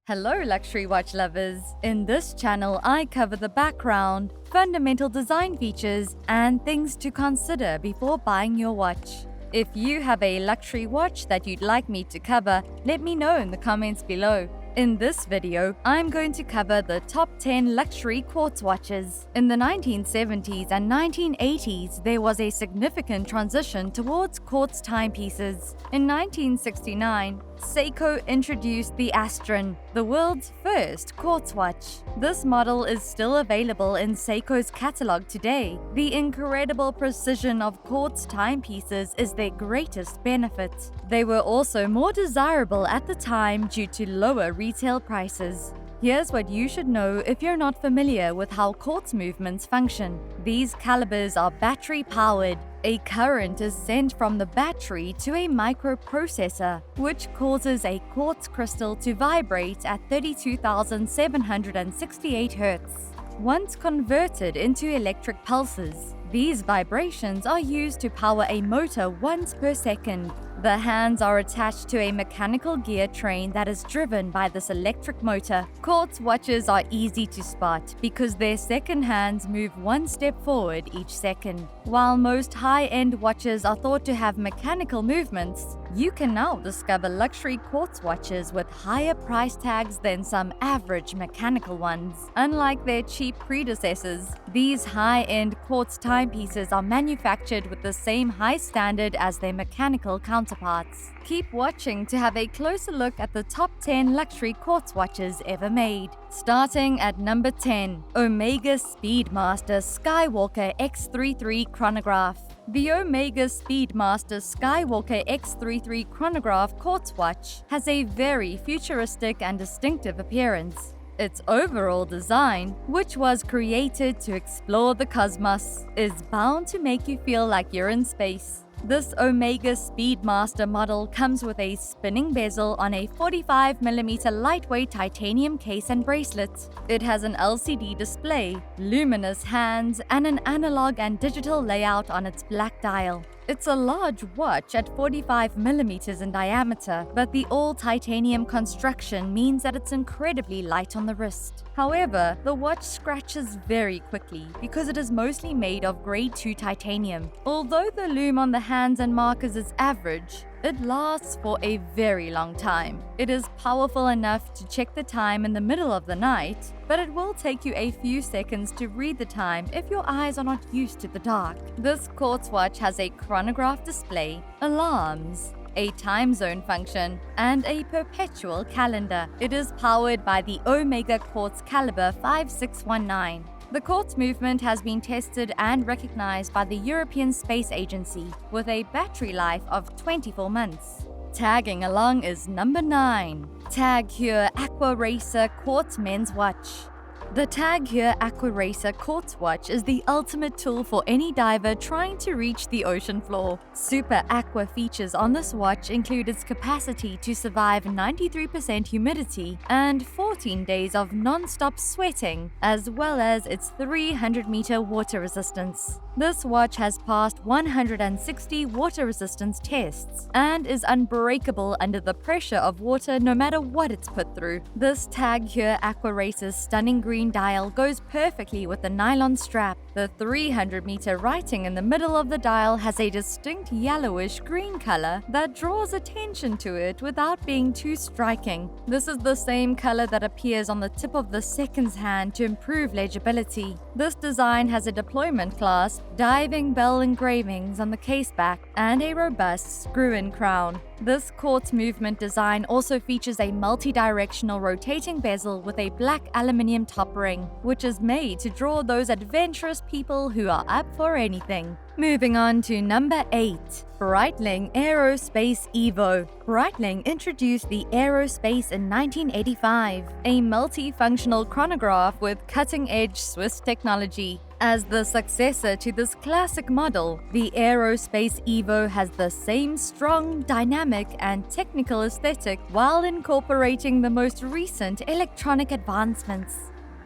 Hello luxury watch lovers! In this channel, I cover the background, fundamental design features, and things to consider before buying your watch. If you have a luxury watch that you'd like me to cover, let me know in the comments below. In this video, I'm going to cover the top 10 luxury quartz watches. In the 1970s and 1980s, there was a significant transition towards quartz timepieces. In 1969, Seiko introduced the Astron, the world's first quartz watch. This model is still available in Seiko's catalogue today. The incredible precision of quartz timepieces is their greatest benefit. They were also more desirable at the time due to lower retail prices. Here's what you should know if you're not familiar with how quartz movements function. These calibres are battery-powered. A current is sent from the battery to a microprocessor, which causes a quartz crystal to vibrate at 32,768 Hz. Once converted into electric pulses, these vibrations are used to power a motor once per second. The hands are attached to a mechanical gear train that is driven by this electric motor. Quartz watches are easy to spot because their second hands move one step forward each second. While most high-end watches are thought to have mechanical movements, you can now discover luxury quartz watches with higher price tags than some average mechanical ones. Unlike their cheap predecessors, these high-end quartz timepieces are manufactured with the same high standard as their mechanical counterparts. Keep watching to have a closer look at the top 10 luxury quartz watches ever made. Starting at number 10, Omega Speedmaster Skywalker X33 Chronograph. The Omega Speedmaster Skywalker X33 Chronograph quartz watch has a very futuristic and distinctive appearance. Its overall design, which was created to explore the cosmos, is bound to make you feel like you're in space. This Omega Speedmaster model comes with a spinning bezel on a 45mm lightweight titanium case and bracelet. It has an LCD display, luminous hands, and an analog and digital layout on its black dial. It's a large watch at 45mm in diameter, but the all-titanium construction means that it's incredibly light on the wrist. However, the watch scratches very quickly because it is mostly made of grade 2 titanium. Although the lume on the hands and markers is average, it lasts for a very long time. It is powerful enough to check the time in the middle of the night, but it will take you a few seconds to read the time if your eyes are not used to the dark. This quartz watch has a chronograph display, alarms, a time zone function, and a perpetual calendar. It is powered by the Omega Quartz Caliber 5619. The quartz movement has been tested and recognized by the European Space Agency with a battery life of 24 months. Tagging along is number 9. Heuer Aquaracer Quartz Men's Watch. The Heuer Aquaracer quartz watch is the ultimate tool for any diver trying to reach the ocean floor. Super aqua features on this watch include its capacity to survive 93% humidity and 14 days of non-stop sweating, as well as its 300-meter water resistance. This watch has passed 160 water resistance tests and is unbreakable under the pressure of water no matter what it's put through. This Heuer Aquaracer's stunning green dial goes perfectly with the nylon strap. The 300-meter writing in the middle of the dial has a distinct yellowish green color that draws attention to it without being too striking. This is the same color that appears on the tip of the seconds hand to improve legibility. This design has a deployment clasp, diving bell engravings on the case back, and a robust screw-in crown. This quartz movement design also features a multi-directional rotating bezel with a black aluminium top ring, which is made to draw those adventurous people who are up for anything. Moving on to number 8, Breitling Aerospace Evo. Breitling introduced the Aerospace in 1985, a multifunctional chronograph with cutting-edge Swiss technology. As the successor to this classic model, the Aerospace Evo has the same strong, dynamic, and technical aesthetic while incorporating the most recent electronic advancements.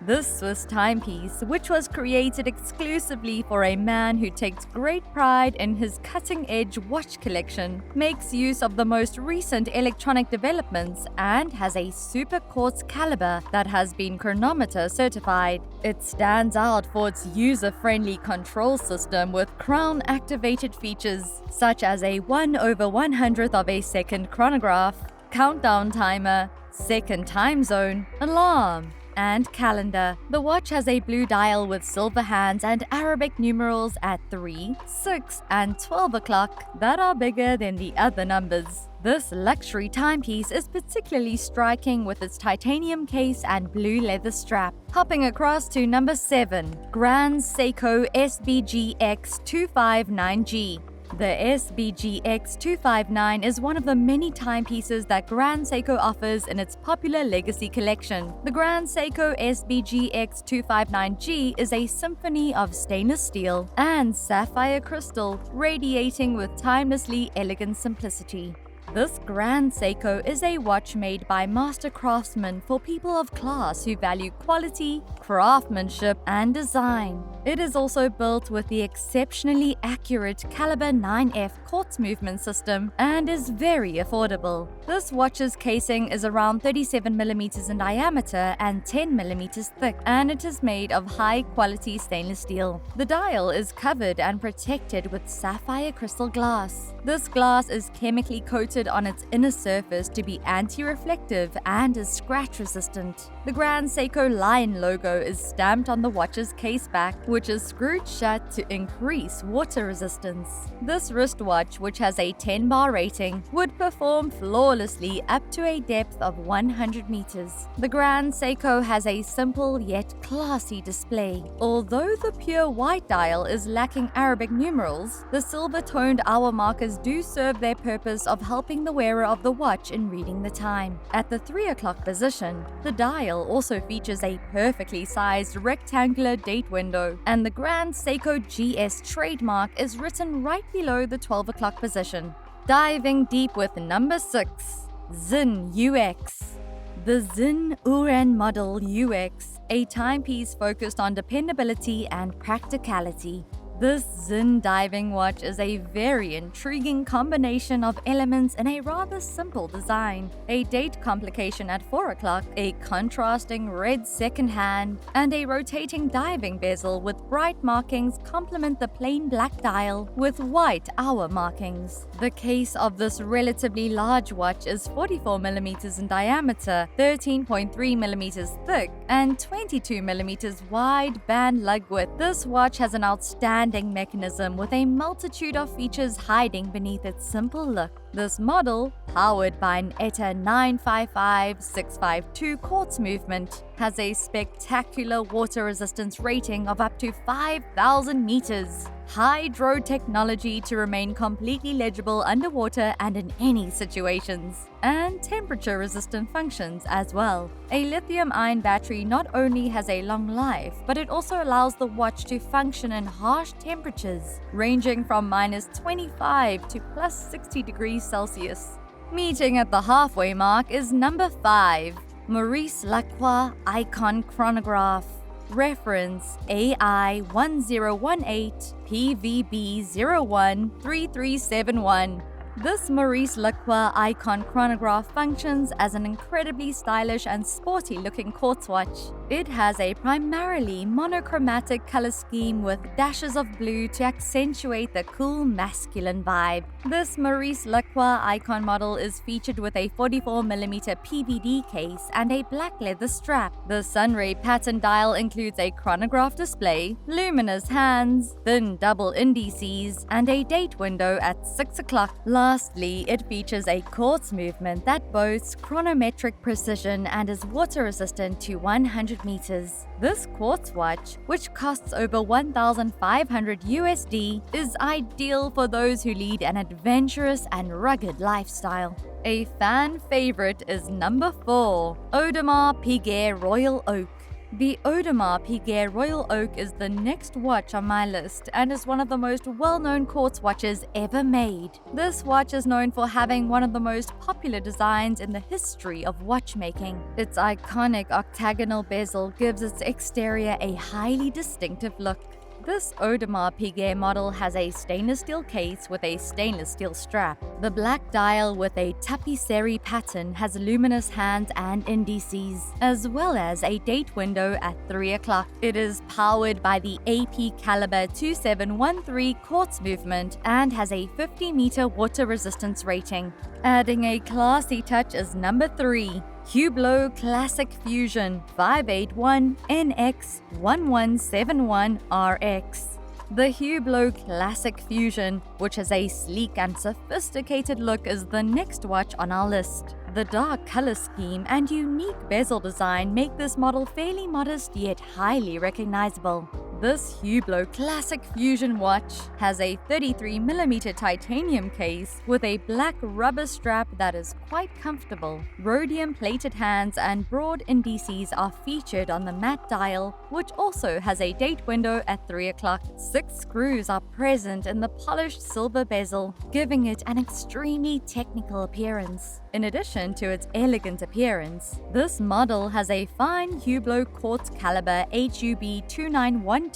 This Swiss timepiece, which was created exclusively for a man who takes great pride in his cutting-edge watch collection, makes use of the most recent electronic developments and has a super quartz caliber that has been chronometer certified. It stands out for its user-friendly control system with crown-activated features such as a 1/100th of a second chronograph, countdown timer, second time zone, alarm, and calendar. The watch has a blue dial with silver hands and Arabic numerals at 3, 6, and 12 o'clock that are bigger than the other numbers. This luxury timepiece is particularly striking with its titanium case and blue leather strap. Hopping across to number 7, Grand Seiko SBGX259G. The SBGX259 is one of the many timepieces that Grand Seiko offers in its popular legacy collection. The Grand Seiko SBGX259G is a symphony of stainless steel and sapphire crystal, radiating with timelessly elegant simplicity. This Grand Seiko is a watch made by master craftsmen for people of class who value quality, craftsmanship, and design. It is also built with the exceptionally accurate caliber 9F quartz movement system and is very affordable. This watch's casing is around 37mm in diameter and 10mm thick, and it is made of high-quality stainless steel. The dial is covered and protected with sapphire crystal glass. This glass is chemically coated on its inner surface to be anti-reflective and is scratch-resistant. The Grand Seiko Lion logo is stamped on the watch's case back, which is screwed shut to increase water resistance. This wristwatch, which has a 10-bar rating, would perform flawlessly up to a depth of 100 meters. The Grand Seiko has a simple yet classy display. Although the pure white dial is lacking Arabic numerals, the silver-toned hour markers do serve their purpose of helping the wearer of the watch in reading the time. At the 3 o'clock position, the dial also features a perfectly sized rectangular date window, and the Grand Seiko GS trademark is written right below the 12 o'clock position. Diving deep with number 6, SINN UX. The SINN Uran Model UX, a timepiece focused on dependability and practicality. This SINN diving watch is a very intriguing combination of elements in a rather simple design. A date complication at 4 o'clock, a contrasting red second hand, and a rotating diving bezel with bright markings complement the plain black dial with white hour markings. The case of this relatively large watch is 44mm in diameter, 13.3mm thick, and 22mm wide band lug width. This watch has an outstanding mechanism with a multitude of features hiding beneath its simple look. This model, powered by an ETA 955652 quartz movement, has a spectacular water resistance rating of up to 5,000 meters. Hydro technology to remain completely legible underwater and in any situations, and temperature-resistant functions as well. A lithium-ion battery not only has a long life, but it also allows the watch to function in harsh temperatures, ranging from -25 to +60 degrees Celsius. Meeting at the halfway mark is number 5, Maurice Lacroix Aikon Chronograph. Reference AI 1018 PVB013371. This Maurice Lacroix Aikon Chronograph functions as an incredibly stylish and sporty-looking quartz watch. It has a primarily monochromatic color scheme with dashes of blue to accentuate the cool masculine vibe. This Maurice Lacroix Aikon model is featured with a 44mm PVD case and a black leather strap. The sunray pattern dial includes a chronograph display, luminous hands, thin double indices, and a date window at 6 o'clock. Lastly, it features a quartz movement that boasts chronometric precision and is water resistant to 100 meters. This quartz watch, which costs over $1,500 USD, is ideal for those who lead an adventurous and rugged lifestyle. A fan favorite is number 4, Audemars Piguet Royal Oak. The Audemars Piguet Royal Oak is the next watch on my list and is one of the most well-known quartz watches ever made. This watch is known for having one of the most popular designs in the history of watchmaking. Its iconic octagonal bezel gives its exterior a highly distinctive look. This Audemars Piguet model has a stainless steel case with a stainless steel strap. The black dial with a tapisserie pattern has luminous hands and indices, as well as a date window at 3 o'clock. It is powered by the AP caliber 2713 quartz movement and has a 50-meter water resistance rating. Adding a classy touch is number 3. Hublot Classic Fusion 581 NX 1171 RX. The Hublot Classic Fusion, which has a sleek and sophisticated look, is the next watch on our list. The dark color scheme and unique bezel design make this model fairly modest yet highly recognizable. This Hublot Classic Fusion watch has a 33mm titanium case with a black rubber strap that is quite comfortable. Rhodium-plated hands and broad indices are featured on the matte dial, which also has a date window at 3 o'clock. 6 screws are present in the polished silver bezel, giving it an extremely technical appearance. In addition to its elegant appearance, this model has a fine Hublot quartz caliber HUB 2912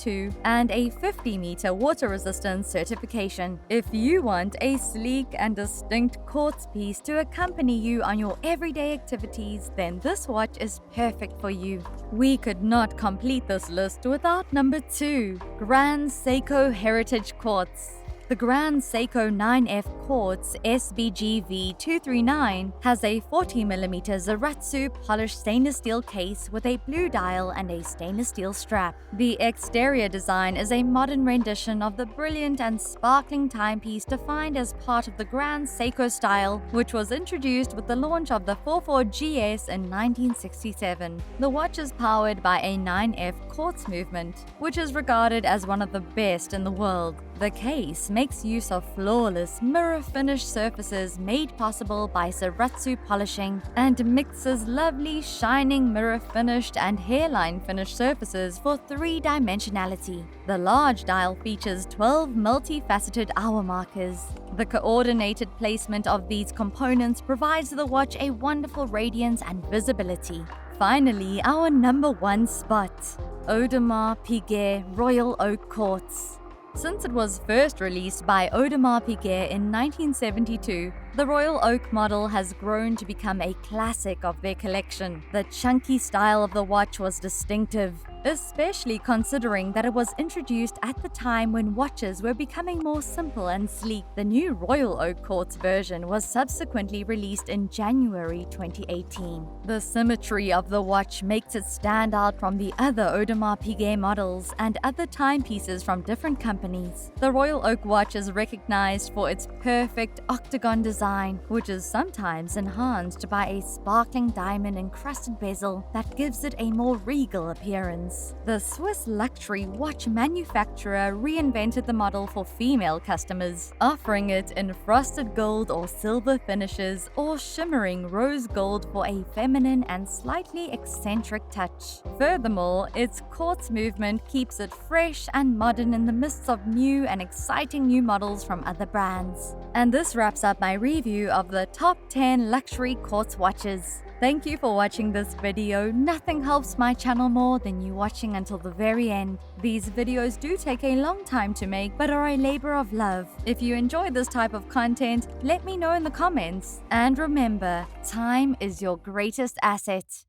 and a 50-meter water resistance certification. If you want a sleek and distinct quartz piece to accompany you on your everyday activities, then this watch is perfect for you. We could not complete this list without number 2, Grand Seiko Heritage Quartz. The Grand Seiko 9F Quartz SBG V239 has a 40mm Zaratsu polished stainless steel case with a blue dial and a stainless steel strap. The exterior design is a modern rendition of the brilliant and sparkling timepiece defined as part of the Grand Seiko style, which was introduced with the launch of the 44GS in 1967. The watch is powered by a 9F quartz movement, which is regarded as one of the best in the world. The case makes use of flawless mirror-finished surfaces made possible by Zaratsu polishing and mixes lovely shining mirror-finished and hairline-finished surfaces for three-dimensionality. The large dial features 12 multifaceted hour markers. The coordinated placement of these components provides the watch a wonderful radiance and visibility. Finally, our number 1 spot, Audemars Piguet Royal Oak Quartz. Since it was first released by Audemars Piguet in 1972, the Royal Oak model has grown to become a classic of their collection. The chunky style of the watch was distinctive, especially considering that it was introduced at the time when watches were becoming more simple and sleek. The new Royal Oak Quartz version was subsequently released in January 2018. The symmetry of the watch makes it stand out from the other Audemars Piguet models and other timepieces from different companies. The Royal Oak watch is recognized for its perfect octagon design, which is sometimes enhanced by a sparkling diamond-encrusted bezel that gives it a more regal appearance. The Swiss luxury watch manufacturer reinvented the model for female customers, offering it in frosted gold or silver finishes or shimmering rose gold for a feminine and slightly eccentric touch. Furthermore, its quartz movement keeps it fresh and modern in the midst of new and exciting new models from other brands. And this wraps up my review of the top 10 luxury quartz watches. Thank you for watching this video. Nothing helps my channel more than you watching until the very end. These videos do take a long time to make, but are a labor of love. If you enjoy this type of content, let me know in the comments. And remember, time is your greatest asset.